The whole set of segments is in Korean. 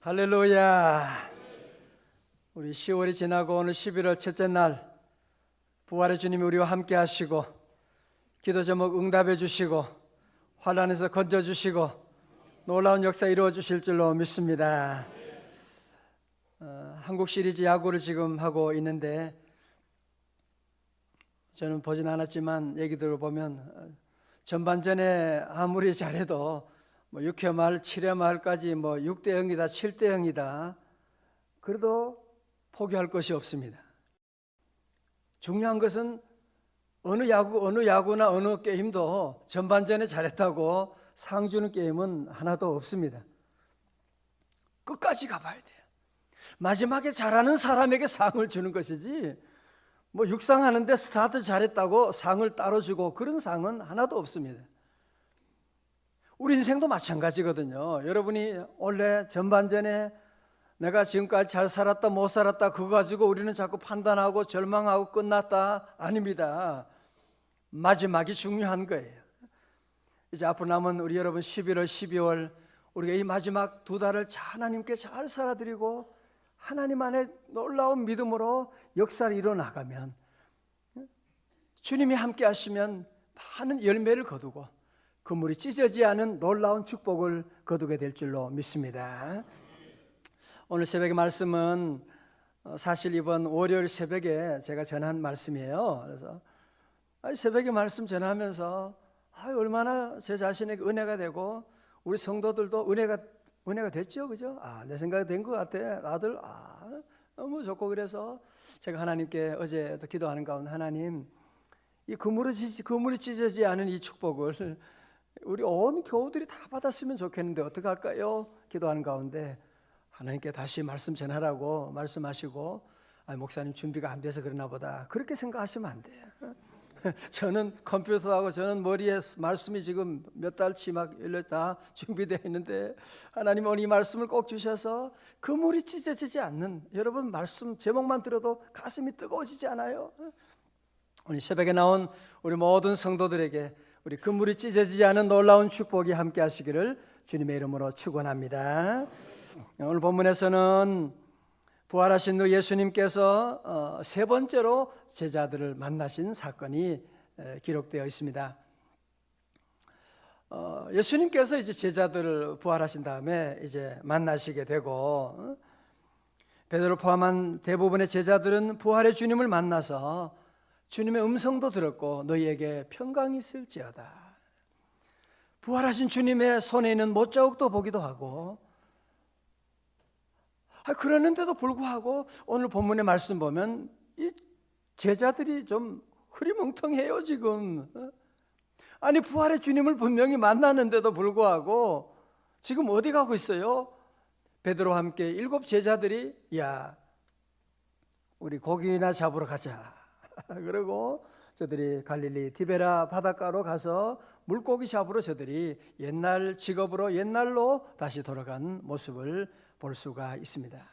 할렐루야. 우리 10월이 지나고 오늘 11월 첫째 날 부활의 주님이 우리와 함께 하시고 기도 제목 응답해 주시고 환난에서 건져 주시고 놀라운 역사 이루어 주실 줄로 믿습니다. 한국 시리즈 야구를 지금 하고 있는데 저는 보진 않았지만 얘기 들어보면 전반전에 아무리 잘해도 6회 말, 7회 말까지 6대 0이다, 7대 0이다. 그래도 포기할 것이 없습니다. 중요한 것은 어느 야구나 어느 게임도 전반전에 잘했다고 상 주는 게임은 하나도 없습니다. 끝까지 가봐야 돼요. 마지막에 잘하는 사람에게 상을 주는 것이지 육상 하는데 스타트 잘했다고 상을 따로 주고 그런 상은 하나도 없습니다. 우리 인생도 마찬가지거든요. 여러분이 원래 전반전에 내가 지금까지 잘 살았다 못 살았다 그거 가지고 우리는 자꾸 판단하고 절망하고 끝났다. 아닙니다. 마지막이 중요한 거예요. 이제 앞으로 남은 우리 여러분 11월 12월 우리가 이 마지막 두 달을 하나님께 잘 살아드리고 하나님 안에 놀라운 믿음으로 역사를 이뤄나가면 주님이 함께 하시면 많은 열매를 거두고 그물이 찢어지지 않은 놀라운 축복을 거두게 될 줄로 믿습니다. 오늘 새벽의 말씀은 사실 이번 월요일 새벽에 제가 전한 말씀이에요. 그래서 새벽의 말씀 전하면서 얼마나 제 자신에게 은혜가 되고 우리 성도들도 은혜가 됐죠, 그죠? 내 생각이 된 것 같아. 다들 너무 좋고 그래서 제가 하나님께 어제도 기도하는 가운데 하나님 이 그물이 찢어지지 않은 이 축복을 우리 온 교우들이 다 받았으면 좋겠는데 어떻게 할까요? 기도하는 가운데 하나님께 다시 말씀 전하라고 말씀하시고 목사님 준비가 안 돼서 그러나 보다 그렇게 생각하시면 안 돼요. 저는 컴퓨터하고 저는 머리에 말씀이 지금 몇 달치 막 다 준비되어 있는데 하나님 오늘 이 말씀을 꼭 주셔서 그물이 찢어지지 않는 여러분 말씀 제목만 들어도 가슴이 뜨거워지지 않아요? 오늘 새벽에 나온 우리 모든 성도들에게 우리 그물이 찢어지지 않은 놀라운 축복이 함께 하시기를 주님의 이름으로 축원합니다. 오늘 본문에서는 부활하신 후 예수님께서 세 번째로 제자들을 만나신 사건이 기록되어 있습니다. 예수님께서 이제 제자들을 부활하신 다음에 이제 만나시게 되고 베드로 포함한 대부분의 제자들은 부활의 주님을 만나서 주님의 음성도 들었고 너희에게 평강이 있을지어다. 부활하신 주님의 손에 있는 못자국도 보기도 하고 그러는데도 불구하고 오늘 본문의 말씀 보면 이 제자들이 좀 흐리멍텅해요 지금. 아니 부활의 주님을 분명히 만났는데도 불구하고 지금 어디 가고 있어요? 베드로와 함께 7 제자들이 야 우리 고기나 잡으러 가자. 그리고 저들이 갈릴리 디베라 바닷가로 가서 물고기 잡으러 저들이 옛날 직업으로 옛날로 다시 돌아간 모습을 볼 수가 있습니다.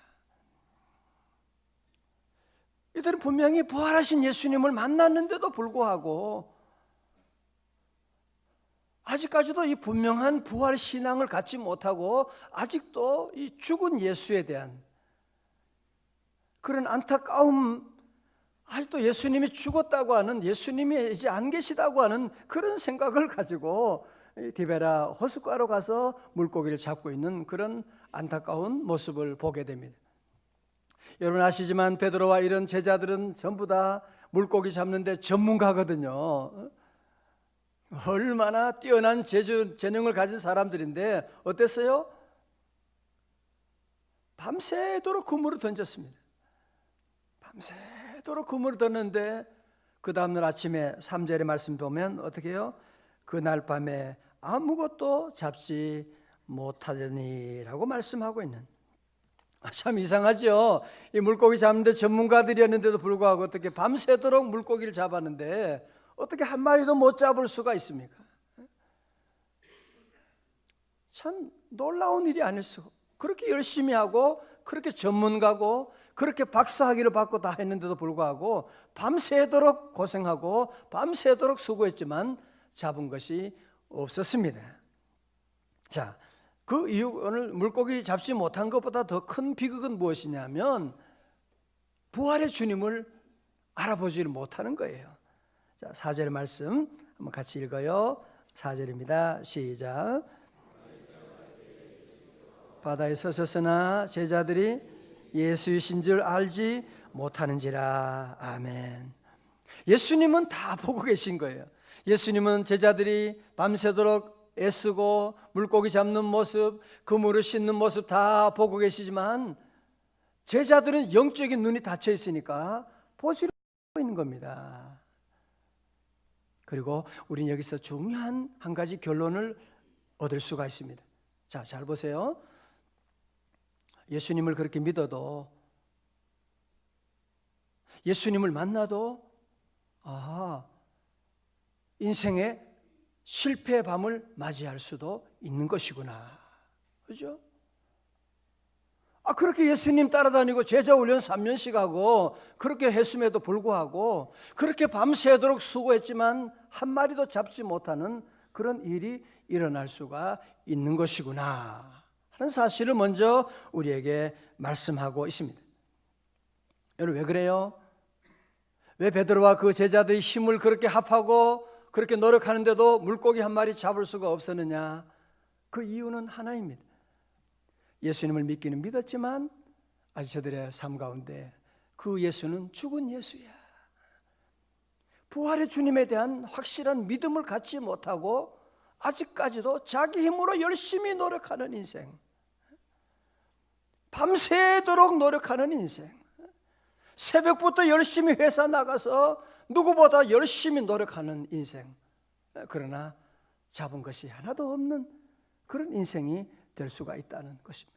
이들은 분명히 부활하신 예수님을 만났는데도 불구하고 아직까지도 이 분명한 부활 신앙을 갖지 못하고 아직도 이 죽은 예수에 대한 그런 안타까움, 아직도 예수님이 죽었다고 하는 예수님이 이제 안 계시다고 하는 그런 생각을 가지고 디베라 호숫가로 가서 물고기를 잡고 있는 그런 안타까운 모습을 보게 됩니다. 여러분 아시지만 베드로와 이런 제자들은 전부 다 물고기 잡는데 전문가거든요. 얼마나 뛰어난 재능을 가진 사람들인데 어땠어요? 밤새도록 그물을 던졌습니다. 밤새도록 그물을 던졌는데 그 다음날 아침에 3절의 말씀 보면 어떻게 해요? 그날 밤에 아무것도 잡지 못하더니라고 말씀하고 있는, 참 이상하죠. 이 물고기 잡는데 전문가들이었는데도 불구하고 어떻게 밤새도록 물고기를 잡았는데 어떻게 한 마리도 못 잡을 수가 있습니까? 참 놀라운 일이 아닐 수. 그렇게 열심히 하고 그렇게 전문가고 그렇게 박사학위를 받고 다 했는데도 불구하고 밤새도록 고생하고 밤새도록 수고했지만 잡은 것이 없었습니다. 자, 그 이유, 오늘 물고기 잡지 못한 것보다 더 큰 비극은 무엇이냐면 부활의 주님을 알아보지를 못하는 거예요. 자, 4절 말씀 한번 같이 읽어요. 4절입니다. 시작. 바다에 서셨으나 제자들이 예수이신 줄 알지 못하는지라. 아멘. 예수님은 다 보고 계신 거예요. 예수님은 제자들이 밤새도록 애쓰고 물고기 잡는 모습, 그물을 씻는 모습 다 보고 계시지만 제자들은 영적인 눈이 닫혀 있으니까 보지 못하고 있는 겁니다. 그리고 우리는 여기서 중요한 한 가지 결론을 얻을 수가 있습니다. 자, 잘 보세요. 예수님을 그렇게 믿어도, 예수님을 만나도 인생의 실패의 밤을 맞이할 수도 있는 것이구나. 그죠? 그렇게 예수님 따라다니고 제자 훈련 3년씩 하고 그렇게 했음에도 불구하고 그렇게 밤새도록 수고했지만 한 마리도 잡지 못하는 그런 일이 일어날 수가 있는 것이구나 하는 사실을 먼저 우리에게 말씀하고 있습니다. 여러분, 왜 그래요? 왜 베드로와 그 제자들이 힘을 그렇게 합하고 그렇게 노력하는데도 물고기 한 마리 잡을 수가 없었느냐? 그 이유는 하나입니다. 예수님을 믿기는 믿었지만 아직 저들의 삶 가운데 그 예수는 죽은 예수야. 부활의 주님에 대한 확실한 믿음을 갖지 못하고 아직까지도 자기 힘으로 열심히 노력하는 인생, 밤새도록 노력하는 인생, 새벽부터 열심히 회사 나가서 누구보다 열심히 노력하는 인생, 그러나 잡은 것이 하나도 없는 그런 인생이 될 수가 있다는 것입니다.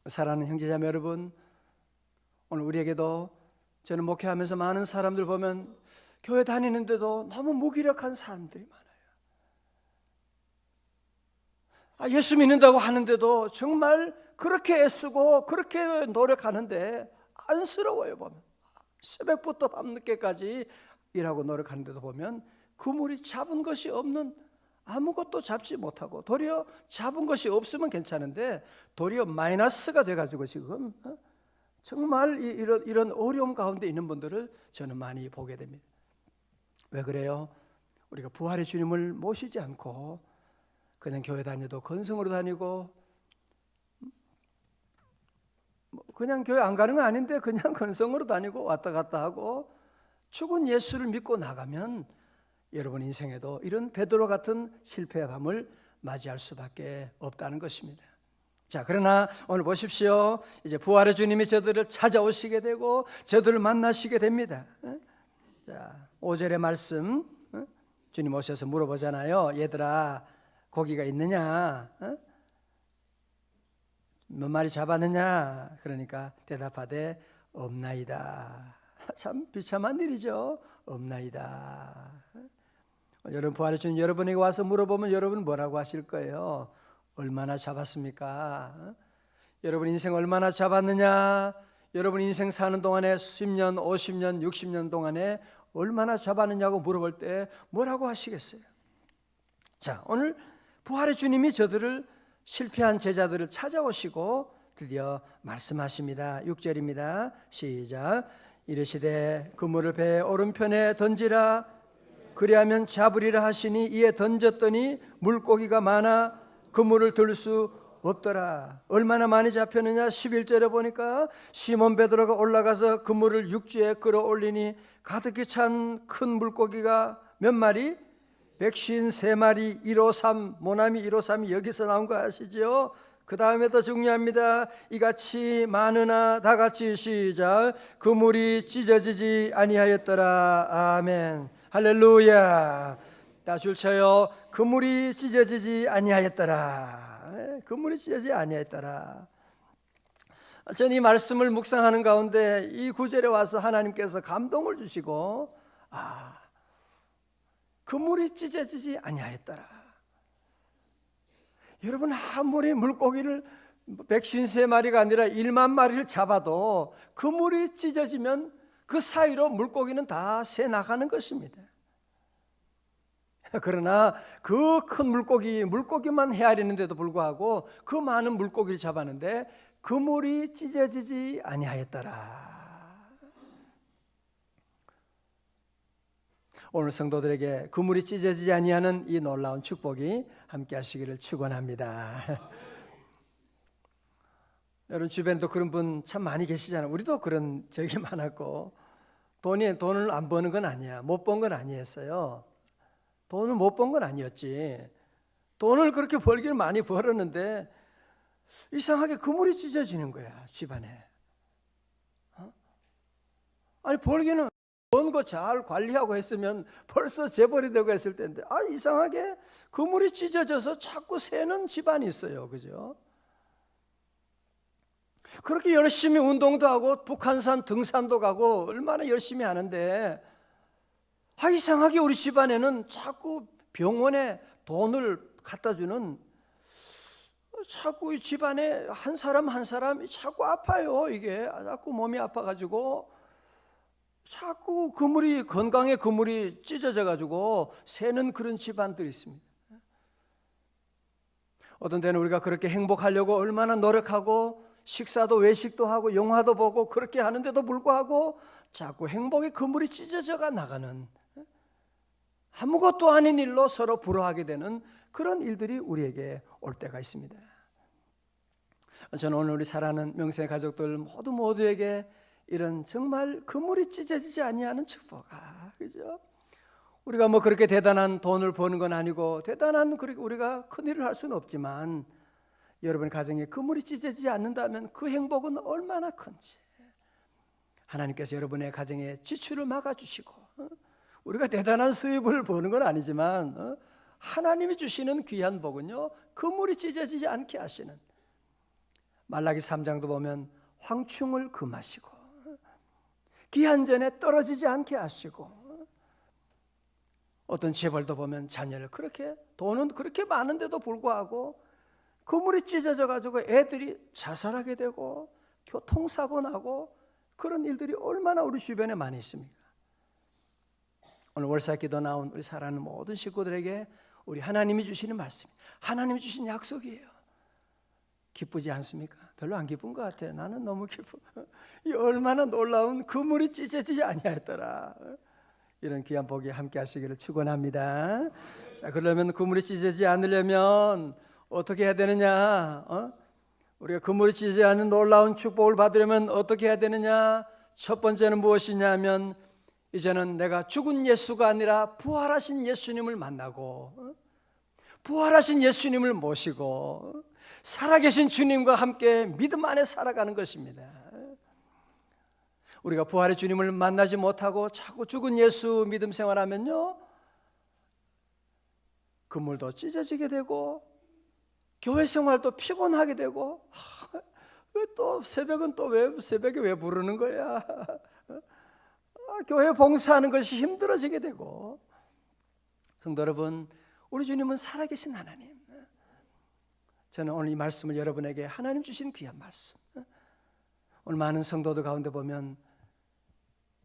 사랑하는 형제자매 여러분, 오늘 우리에게도, 저는 목회하면서 많은 사람들 보면 교회 다니는데도 너무 무기력한 사람들이 많아요. 예수 믿는다고 하는데도 정말 그렇게 애쓰고 그렇게 노력하는데 안쓰러워요. 보면 새벽부터 밤늦게까지 일하고 노력하는데도 보면 그물이 잡은 것이 없는, 아무것도 잡지 못하고, 도리어 잡은 것이 없으면 괜찮은데 도리어 마이너스가 돼가지고 지금 정말 이런 어려움 가운데 있는 분들을 저는 많이 보게 됩니다. 왜 그래요? 우리가 부활의 주님을 모시지 않고 그냥 교회 다녀도 건성으로 다니고, 그냥 교회 안 가는 건 아닌데 그냥 건성으로 다니고 왔다 갔다 하고 죽은 예수를 믿고 나가면 여러분 인생에도 이런 베드로 같은 실패의 밤을 맞이할 수밖에 없다는 것입니다. 자, 그러나 오늘 보십시오. 이제 부활의 주님이 저들을 찾아오시게 되고 저들을 만나시게 됩니다. 자, 5절의 말씀, 주님 오셔서 물어보잖아요. 얘들아, 고기가 있느냐? 몇 마리 잡았느냐? 그러니까 대답하되 없나이다. 참 비참한 일이죠. 없나이다. 여러분, 부활의 주님 여러분에게 와서 물어보면 여러분 뭐라고 하실 거예요? 얼마나 잡았습니까? 여러분 인생 얼마나 잡았느냐? 여러분 인생 사는 동안에 10년, 50년, 60년 동안에 얼마나 잡았느냐고 물어볼 때 뭐라고 하시겠어요? 자, 오늘 부활의 주님이 저들을, 실패한 제자들을 찾아오시고 드디어 말씀하십니다. 6절입니다. 시작. 이르시되 그물을 배의 오른편에 던지라. 그리하면 잡으리라 하시니 이에 던졌더니 물고기가 많아 그물을 들 수 없더라. 얼마나 많이 잡혔느냐? 11절에 보니까 시몬 베드로가 올라가서 그물을 육지에 끌어올리니 가득히 찬 큰 물고기가 몇 마리? 153마리, 153, 모나미 153이 여기서 나온 거 아시죠? 그 다음에 더 중요합니다. 이같이 많으나 다같이 시작. 그물이 찢어지지 아니하였더라. 아멘. 할렐루야. 다 줄 쳐요. 그물이 찢어지지 아니하였더라. 그물이 찢어지지 아니하였더라. 저는 이 말씀을 묵상하는 가운데 이 구절에 와서 하나님께서 감동을 주시고, 그물이 찢어지지 아니하였더라. 여러분, 아무리 물고기를 153마리가 아니라 1만 마리를 잡아도 그물이 찢어지면 그 사이로 물고기는 다 새 나가는 것입니다. 그러나 그 큰 물고기만 헤아리는데도 불구하고 그 많은 물고기를 잡았는데 그물이 찢어지지 아니하였더라. 오늘 성도들에게 그물이 찢어지지 아니하는 이 놀라운 축복이 함께 하시기를 축원합니다. 여러분 주변에도 그런 분 참 많이 계시잖아요. 우리도 그런 적이 많았고, 돈을 안 버는 건 아니야. 못 번 건 아니었어요. 돈을 못 번 건 아니었지. 돈을 그렇게 벌기를 많이 벌었는데 이상하게 그물이 찢어지는 거야, 집안에. 아니 벌기는 번 거 잘 관리하고 했으면 벌써 재벌이 되고 했을 텐데, 이상하게 그물이 찢어져서 자꾸 새는 집안이 있어요. 그죠? 그렇게 열심히 운동도 하고 북한산 등산도 가고 얼마나 열심히 하는데, 이상하게 우리 집안에는 자꾸 병원에 돈을 갖다 주는, 자꾸 집안에 한 사람 한 사람이 자꾸 아파요. 이게 자꾸 몸이 아파가지고 자꾸 건강의 그물이 찢어져 가지고 새는 그런 집안들이 있습니다. 어떤 때는 우리가 그렇게 행복하려고 얼마나 노력하고 식사도 외식도 하고 영화도 보고 그렇게 하는데도 불구하고 자꾸 행복의 그물이 찢어져가 나가는, 아무것도 아닌 일로 서로 불화하게 되는 그런 일들이 우리에게 올 때가 있습니다. 저는 오늘 우리 사랑하는 명세 가족들 모두에게 이런 정말 그물이 찢어지지 아니하는 축복, 그죠? 우리가 뭐 그렇게 대단한 돈을 버는 건 아니고 대단한 우리가 큰 일을 할 수는 없지만, 여러분 가정에 그물이 찢어지지 않는다면 그 행복은 얼마나 큰지. 하나님께서 여러분의 가정에 지출을 막아주시고, 우리가 대단한 수입을 버는 건 아니지만 하나님이 주시는 귀한 복은요, 그물이 찢어지지 않게 하시는, 말라기 3장도 보면 황충을 금하시고 기한 전에 떨어지지 않게 하시고, 어떤 재벌도 보면 자녀를 그렇게, 돈은 그렇게 많은데도 불구하고 그물이 찢어져 가지고 애들이 자살하게 되고 교통사고 나고 그런 일들이 얼마나 우리 주변에 많이 있습니까? 오늘 월사기도 나온 우리 사랑하는 모든 식구들에게 우리 하나님이 주시는 말씀, 하나님이 주신 약속이에요. 기쁘지 않습니까? 별로 안 기쁜 것 같아. 나는 너무 기뻐. 이 얼마나 놀라운 그물이 찢어지지 아니하였더라. 이런 귀한 복이 함께 하시기를 축원합니다. 자, 그러면 그물이 찢어지지 않으려면 어떻게 해야 되느냐? 우리가 그물이 찢어지지 않는 놀라운 축복을 받으려면 어떻게 해야 되느냐? 첫 번째는 무엇이냐면, 이제는 내가 죽은 예수가 아니라 부활하신 예수님을 만나고 부활하신 예수님을 모시고 살아계신 주님과 함께 믿음 안에 살아가는 것입니다. 우리가 부활의 주님을 만나지 못하고 자꾸 죽은 예수 믿음 생활하면요, 그물도 찢어지게 되고 교회 생활도 피곤하게 되고, 왜 또 새벽은 또 왜 새벽에 왜 부르는 거야? 교회 봉사하는 것이 힘들어지게 되고. 성도 여러분, 우리 주님은 살아계신 하나님. 저는 오늘 이 말씀을 여러분에게 하나님 주신 귀한 말씀, 오늘 많은 성도들 가운데 보면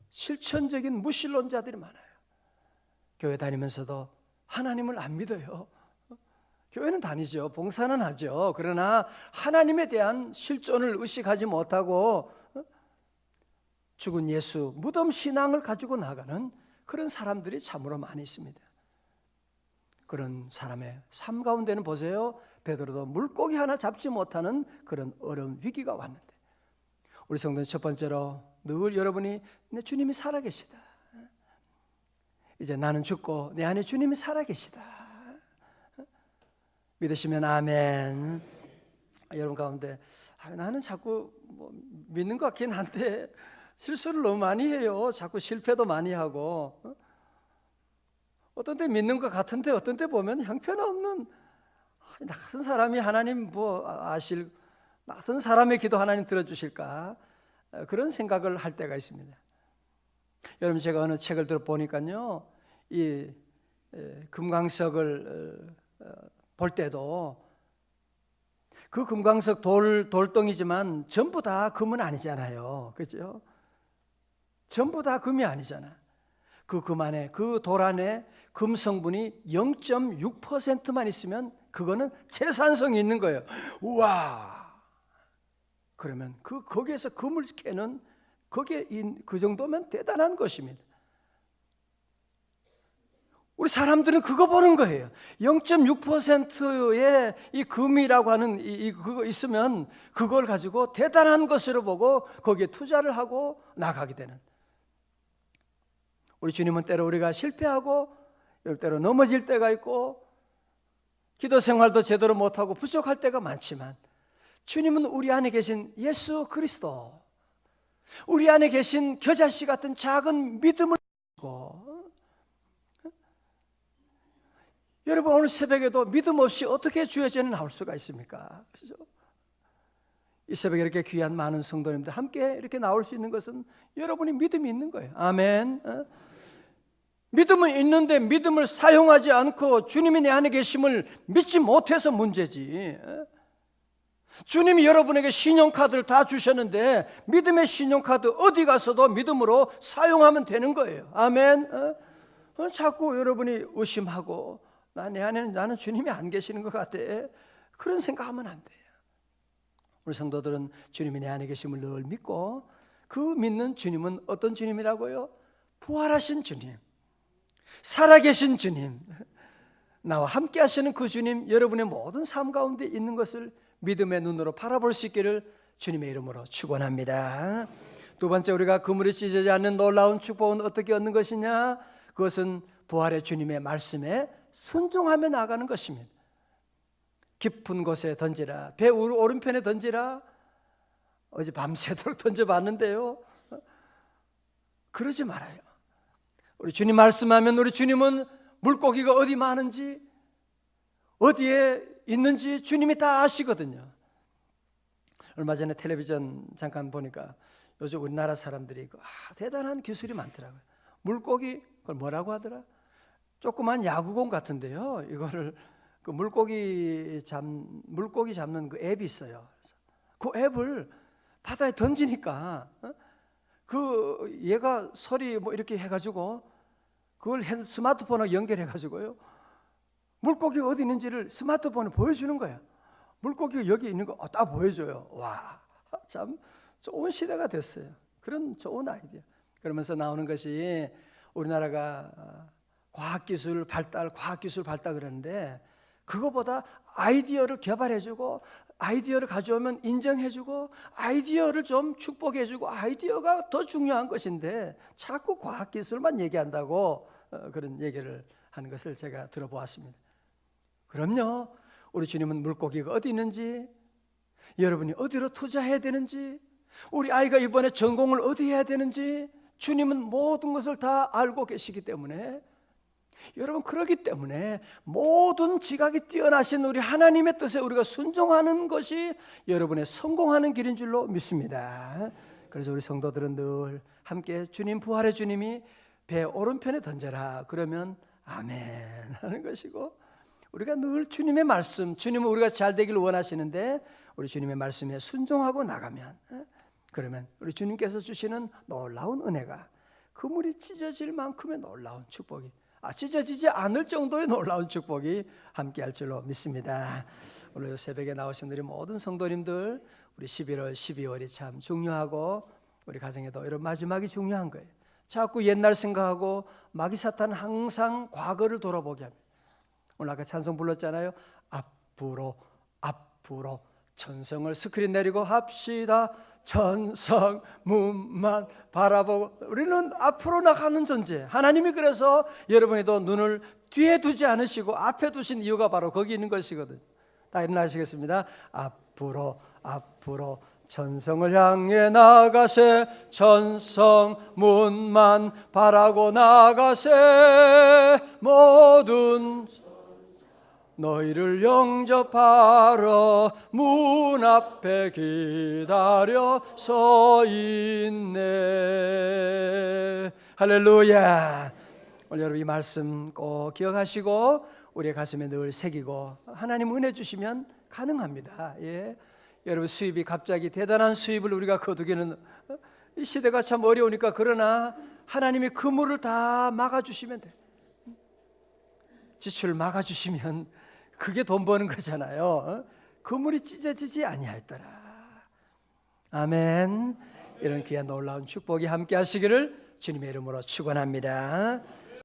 실천적인 무신론자들이 많아요. 교회 다니면서도 하나님을 안 믿어요. 교회는 다니죠, 봉사는 하죠. 그러나 하나님에 대한 실존을 의식하지 못하고 죽은 예수, 무덤 신앙을 가지고 나가는 그런 사람들이 참으로 많이 있습니다. 그런 사람의 삶 가운데는 보세요, 베드로도 물고기 하나 잡지 못하는 그런 어려운 위기가 왔는데, 우리 성도는 첫 번째로 늘 여러분이 내 주님이 살아계시다, 이제 나는 죽고 내 안에 주님이 살아계시다 믿으시면 아멘. 여러분 가운데 나는 자꾸 믿는 것 같긴 한데 실수를 너무 많이 해요. 자꾸 실패도 많이 하고, 어떤 때 믿는 것 같은데 어떤 때 보면 형편없는, 나 같은 사람이 하나님 나 같은 사람의 기도 하나님 들어주실까, 그런 생각을 할 때가 있습니다. 여러분, 제가 어느 책을 들어보니까요, 이 금강석을 볼 때도 그 금강석 돌덩이지만 전부 다 금은 아니잖아요. 그렇죠? 전부 다 금이 아니잖아. 그 금 안에, 그 돌 안에 금 성분이 0.6%만 있으면 그거는 재산성이 있는 거예요. 우와! 그러면 거기에서 금을 캐는 거기에 그 정도면 대단한 것입니다. 우리 사람들은 그거 보는 거예요. 0.6%의 이 금이라고 하는 그거 있으면 그걸 가지고 대단한 것으로 보고 거기에 투자를 하고 나가게 되는. 우리 주님은 때로 우리가 실패하고 때로 넘어질 때가 있고 기도 생활도 제대로 못하고 부족할 때가 많지만 주님은 우리 안에 계신 예수 그리스도, 우리 안에 계신 겨자씨 같은 작은 믿음을 주고, 여러분 오늘 새벽에도 믿음 없이 어떻게 주의 전에 나올 수가 있습니까? 그렇죠? 이 새벽에 이렇게 귀한 많은 성도님들 함께 이렇게 나올 수 있는 것은 여러분이 믿음이 있는 거예요. 아멘. 믿음은 있는데 믿음을 사용하지 않고 주님이 내 안에 계심을 믿지 못해서 문제지. 주님이 여러분에게 신용카드를 다 주셨는데 믿음의 신용카드 어디 가서도 믿음으로 사용하면 되는 거예요. 아멘. 자꾸 여러분이 의심하고 내 안에는 나는 주님이 안 계시는 것 같아, 그런 생각하면 안 돼요. 우리 성도들은 주님이 내 안에 계심을 늘 믿고, 그 믿는 주님은 어떤 주님이라고요? 부활하신 주님, 살아계신 주님, 나와 함께 하시는 그 주님, 여러분의 모든 삶 가운데 있는 것을 믿음의 눈으로 바라볼 수 있기를 주님의 이름으로 축원합니다. 두 번째, 우리가 그물이 찢어지지 않는 놀라운 축복은 어떻게 얻는 것이냐? 그것은 부활의 주님의 말씀에 순종하며 나가는 것입니다. 깊은 곳에 던지라, 배 오른편에 던지라. 어제 밤새도록 던져봤는데요, 그러지 말아요. 우리 주님 말씀하면 우리 주님은 물고기가 어디 많은지, 어디에 있는지 주님이 다 아시거든요. 얼마 전에 텔레비전 잠깐 보니까 요즘 우리나라 사람들이 대단한 기술이 많더라고요. 물고기, 그걸 뭐라고 하더라? 조그만 야구공 같은데요, 이거를 물고기 잡는 그 앱이 있어요. 그 앱을 바다에 던지니까 얘가 소리 뭐 이렇게 해가지고 그걸 스마트폰하고 연결해가지고요, 물고기가 어디 있는지를 스마트폰에 보여주는 거예요. 물고기가 여기 있는 거 다 보여줘요. 와, 참 좋은 시대가 됐어요. 그런 좋은 아이디어. 그러면서 나오는 것이 우리나라가 과학기술 발달 그러는데, 그거보다 아이디어를 개발해주고 아이디어를 가져오면 인정해주고 아이디어를 좀 축복해주고 아이디어가 더 중요한 것인데 자꾸 과학기술만 얘기한다고 그런 얘기를 하는 것을 제가 들어보았습니다. 그럼요, 우리 주님은 물고기가 어디 있는지, 여러분이 어디로 투자해야 되는지, 우리 아이가 이번에 전공을 어디 해야 되는지 주님은 모든 것을 다 알고 계시기 때문에, 여러분 그렇기 때문에 모든 지각이 뛰어나신 우리 하나님의 뜻에 우리가 순종하는 것이 여러분의 성공하는 길인 줄로 믿습니다. 그래서 우리 성도들은 늘 함께 주님, 부활의 주님이 배 오른편에 던져라 그러면 아멘 하는 것이고, 우리가 늘 주님의 말씀, 주님은 우리가 잘 되기를 원하시는데 우리 주님의 말씀에 순종하고 나가면, 그러면 우리 주님께서 주시는 놀라운 은혜가, 그물이 찢어질 만큼의 놀라운 축복이, 찢어지지 않을 정도의 놀라운 축복이 함께할 줄로 믿습니다. 오늘 새벽에 나오신 우리 모든 성도님들, 우리 11월, 12월이 참 중요하고 우리 가정에도 이런 마지막이 중요한 거예요. 자꾸 옛날 생각하고 마귀 사탄은 항상 과거를 돌아보게 합니다. 오늘 아까 찬송 불렀잖아요. 앞으로 천성을 스크린 내리고 합시다. 천성 문만 바라보고, 우리는 앞으로 나가는 존재. 하나님이 그래서 여러분에도 눈을 뒤에 두지 않으시고 앞에 두신 이유가 바로 거기 있는 것이거든요. 다 일어나시겠습니다. 앞으로 천성을 향해 나가세, 천성 문만 바라고 나가세, 모든 너희를 영접하러 문 앞에 기다려 서 있네. 할렐루야. 오늘 여러분 이 말씀 꼭 기억하시고 우리의 가슴에 늘 새기고, 하나님 은혜 주시면 가능합니다. 예. 여러분 수입이 갑자기 대단한 수입을 우리가 거두기는 이 시대가 참 어려우니까, 그러나 하나님이 그물을 다 막아주시면 돼. 지출 막아주시면 그게 돈 버는 거잖아요. 그물이 찢어지지 아니하였더라. 아멘. 이런 귀한 놀라운 축복이 함께 하시기를 주님의 이름으로 축원합니다.